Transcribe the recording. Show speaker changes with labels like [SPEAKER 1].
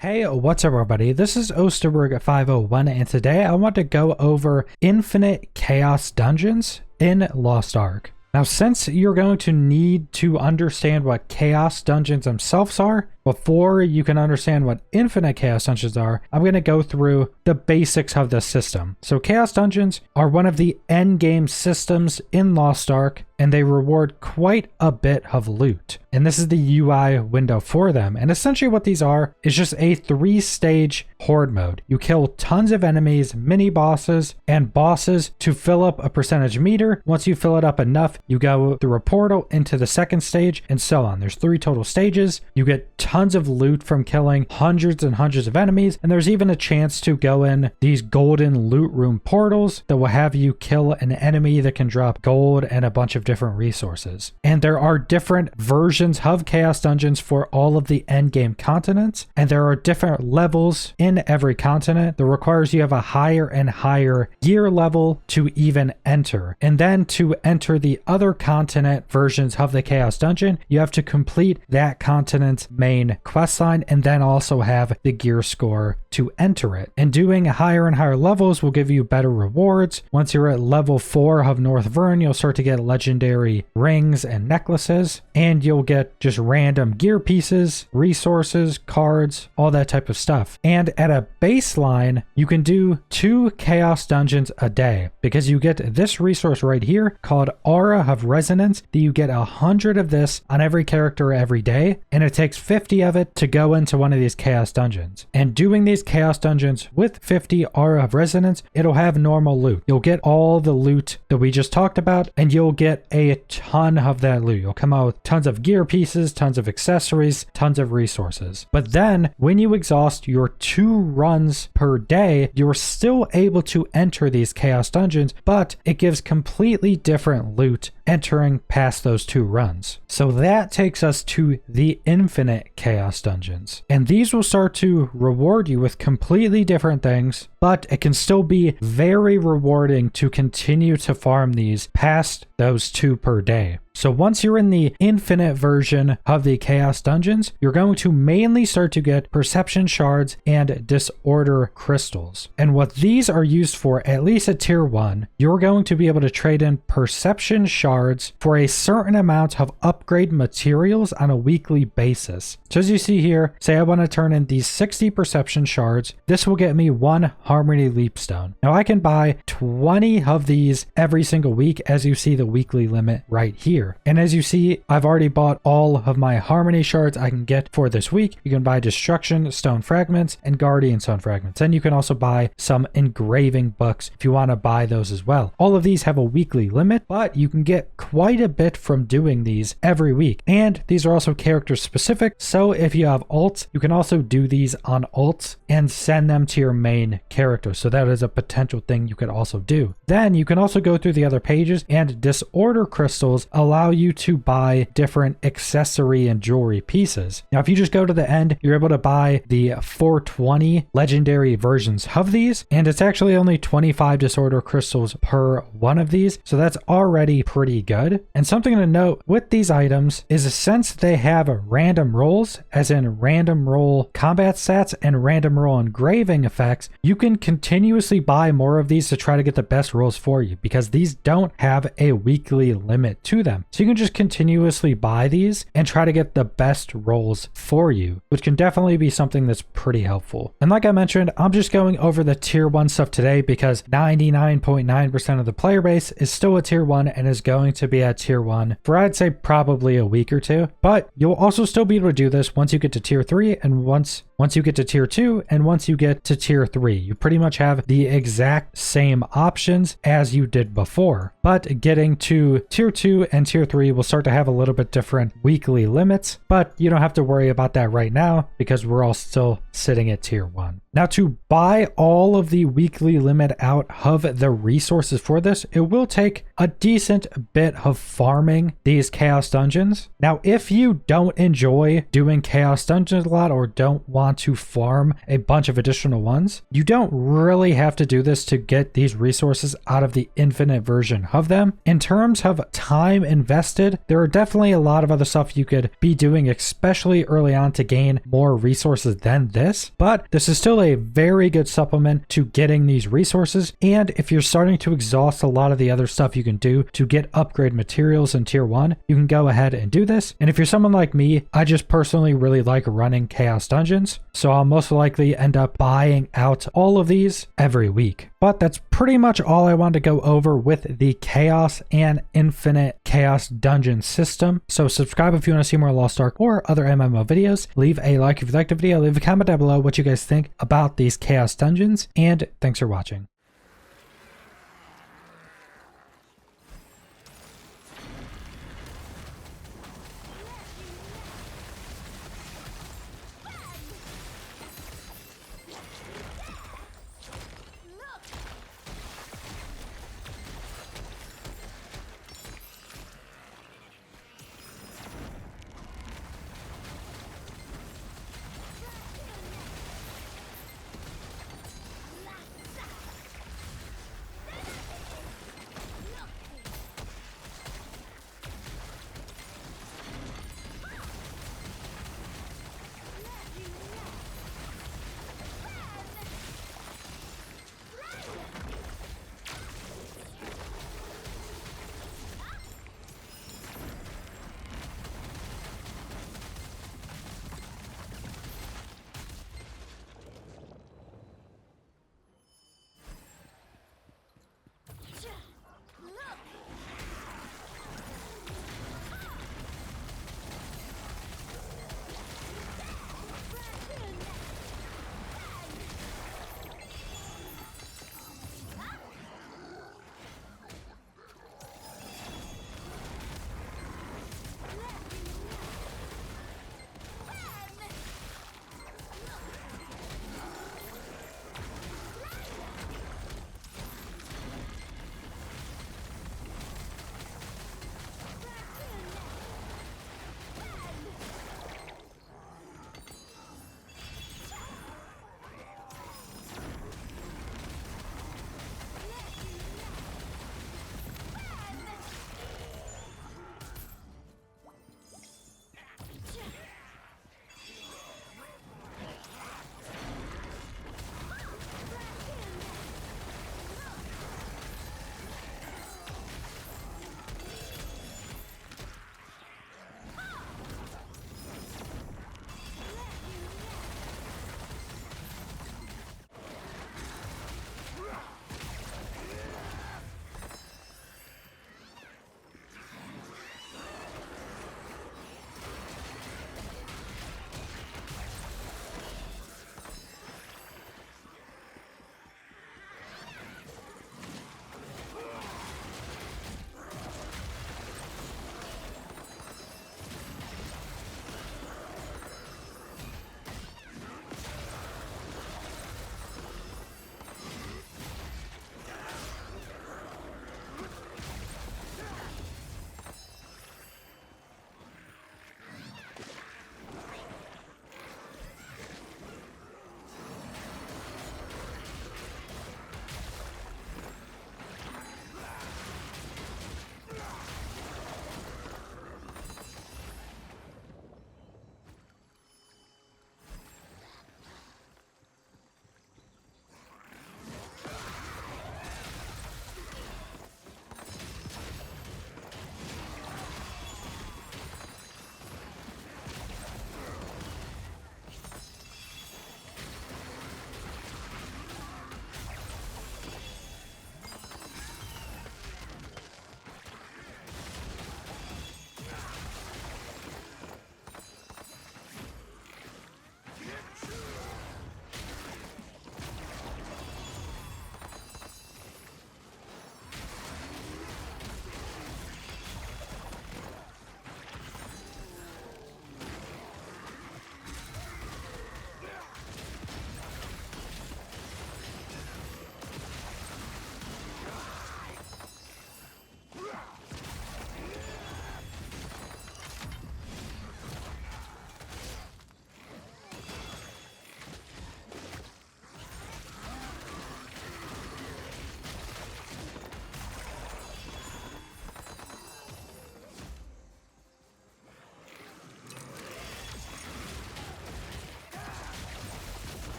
[SPEAKER 1] Hey, what's up everybody? This is Osterberg501 and today I want to go over infinite chaos dungeons in Lost Ark. Now, since you're going to need to understand what chaos dungeons themselves are before you can understand what infinite chaos dungeons are, I'm going to go through the basics of the system. So chaos dungeons are one of the end game systems in Lost Ark, and they reward quite a bit of loot. And this is the UI window for them. And essentially what these are is just a 3-stage horde mode. You kill tons of enemies, mini bosses, and bosses to fill up a percentage meter. Once you fill it up enough, you go through a portal into the second stage and so on. There's 3 total stages. You get tons of loot from killing hundreds and hundreds of enemies. And there's even a chance to go in these golden loot room portals that will have you kill an enemy that can drop gold and a bunch of different resources. And there are different versions of chaos dungeons for all of the end game continents, and there are different levels in every continent that requires you have a higher and higher gear level to even enter. And then to enter the other continent versions of the chaos dungeon, you have to complete that continent's main quest line and then also have the gear score to enter it. And doing higher and higher levels will give you better rewards. Once you're at level 4 of North Vern, you'll start to get legendary rings and necklaces, and you'll get just random gear pieces, resources, cards, all that type of stuff. And at a baseline, you can do 2 chaos dungeons a day because you get this resource right here called Aura of Resonance that you get 100 of this on every character every day, and it takes 50 of it to go into one of these chaos dungeons. And doing these chaos dungeons with 50 Aura of Resonance, it'll have normal loot. You'll get all the loot that we just talked about, and you'll get a ton of that loot. You'll come out with tons of gear pieces, tons of accessories, tons of resources. But then when you exhaust your 2 runs per day, you're still able to enter these chaos dungeons, but it gives completely different loot entering past those 2 runs. So that takes us to the infinite chaos dungeons. And these will start to reward you with completely different things, but it can still be very rewarding to continue to farm these past those 2 per day. So once you're in the infinite version of the chaos dungeons, you're going to mainly start to get perception shards and disorder crystals. And what these are used for, at least at tier 1, you're going to be able to trade in perception shards for a certain amount of upgrade materials on a weekly basis. So as you see here, say I want to turn in these 60 perception shards, this will get me 1 harmony leapstone. Now I can buy 20 of these every single week, as you see the weekly limit right here. And as you see, I've already bought all of my harmony shards I can get for this week. You can buy destruction stone fragments and guardian stone fragments. And you can also buy some engraving books if you want to buy those as well. All of these have a weekly limit, but you can get quite a bit from doing these every week. And these are also character specific. So if you have alts, you can also do these on alts and send them to your main character. So that is a potential thing you could also do. Then you can also go through the other pages, and disorder crystals allow you to buy different accessory and jewelry pieces. Now, if you just go to the end, you're able to buy the 420 legendary versions of these, and it's actually only 25 disorder crystals per one of these. So that's already pretty good. And something to note with these items is since they have random rolls, as in random roll combat stats and random roll engraving effects, you can continuously buy more of these to try to get the best rolls for you, because these don't have a weekly limit to them. So you can just continuously buy these and try to get the best rolls for you, which can definitely be something that's pretty helpful. And like I mentioned, I'm just going over the tier 1 stuff today because 99.9% of the player base is still at tier 1 and is going to be at tier 1 for I'd say probably a week or 2. But you'll also still be able to do this once you get to tier 3 and once you get to tier 2 and once you get to tier 3. You pretty much have the exact same options as you did before. But getting to tier 2 and tier 3 will start to have a little bit different weekly limits, but you don't have to worry about that right now because we're all still sitting at tier 1. Now, to buy all of the weekly limit out of the resources for this, it will take a decent bit of farming these chaos dungeons. Now, if you don't enjoy doing chaos dungeons a lot or don't want to farm a bunch of additional ones, you don't really have to do this to get these resources out of the infinite version of them. In terms of time invested, there are definitely a lot of other stuff you could be doing, especially early on, to gain more resources than this, but this is still a very good supplement to getting these resources. And if you're starting to exhaust a lot of the other stuff you can do to get upgrade materials in tier 1, you can go ahead and do this. And if you're someone like me, I just personally really like running chaos dungeons, so I'll most likely end up buying out all of these every week. But that's pretty much all I wanted to go over with the chaos and infinite chaos dungeon system. So subscribe if you want to see more Lost Ark or other MMO videos. Leave a like if you liked the video. Leave a comment down below what you guys think about these chaos dungeons. And thanks for watching.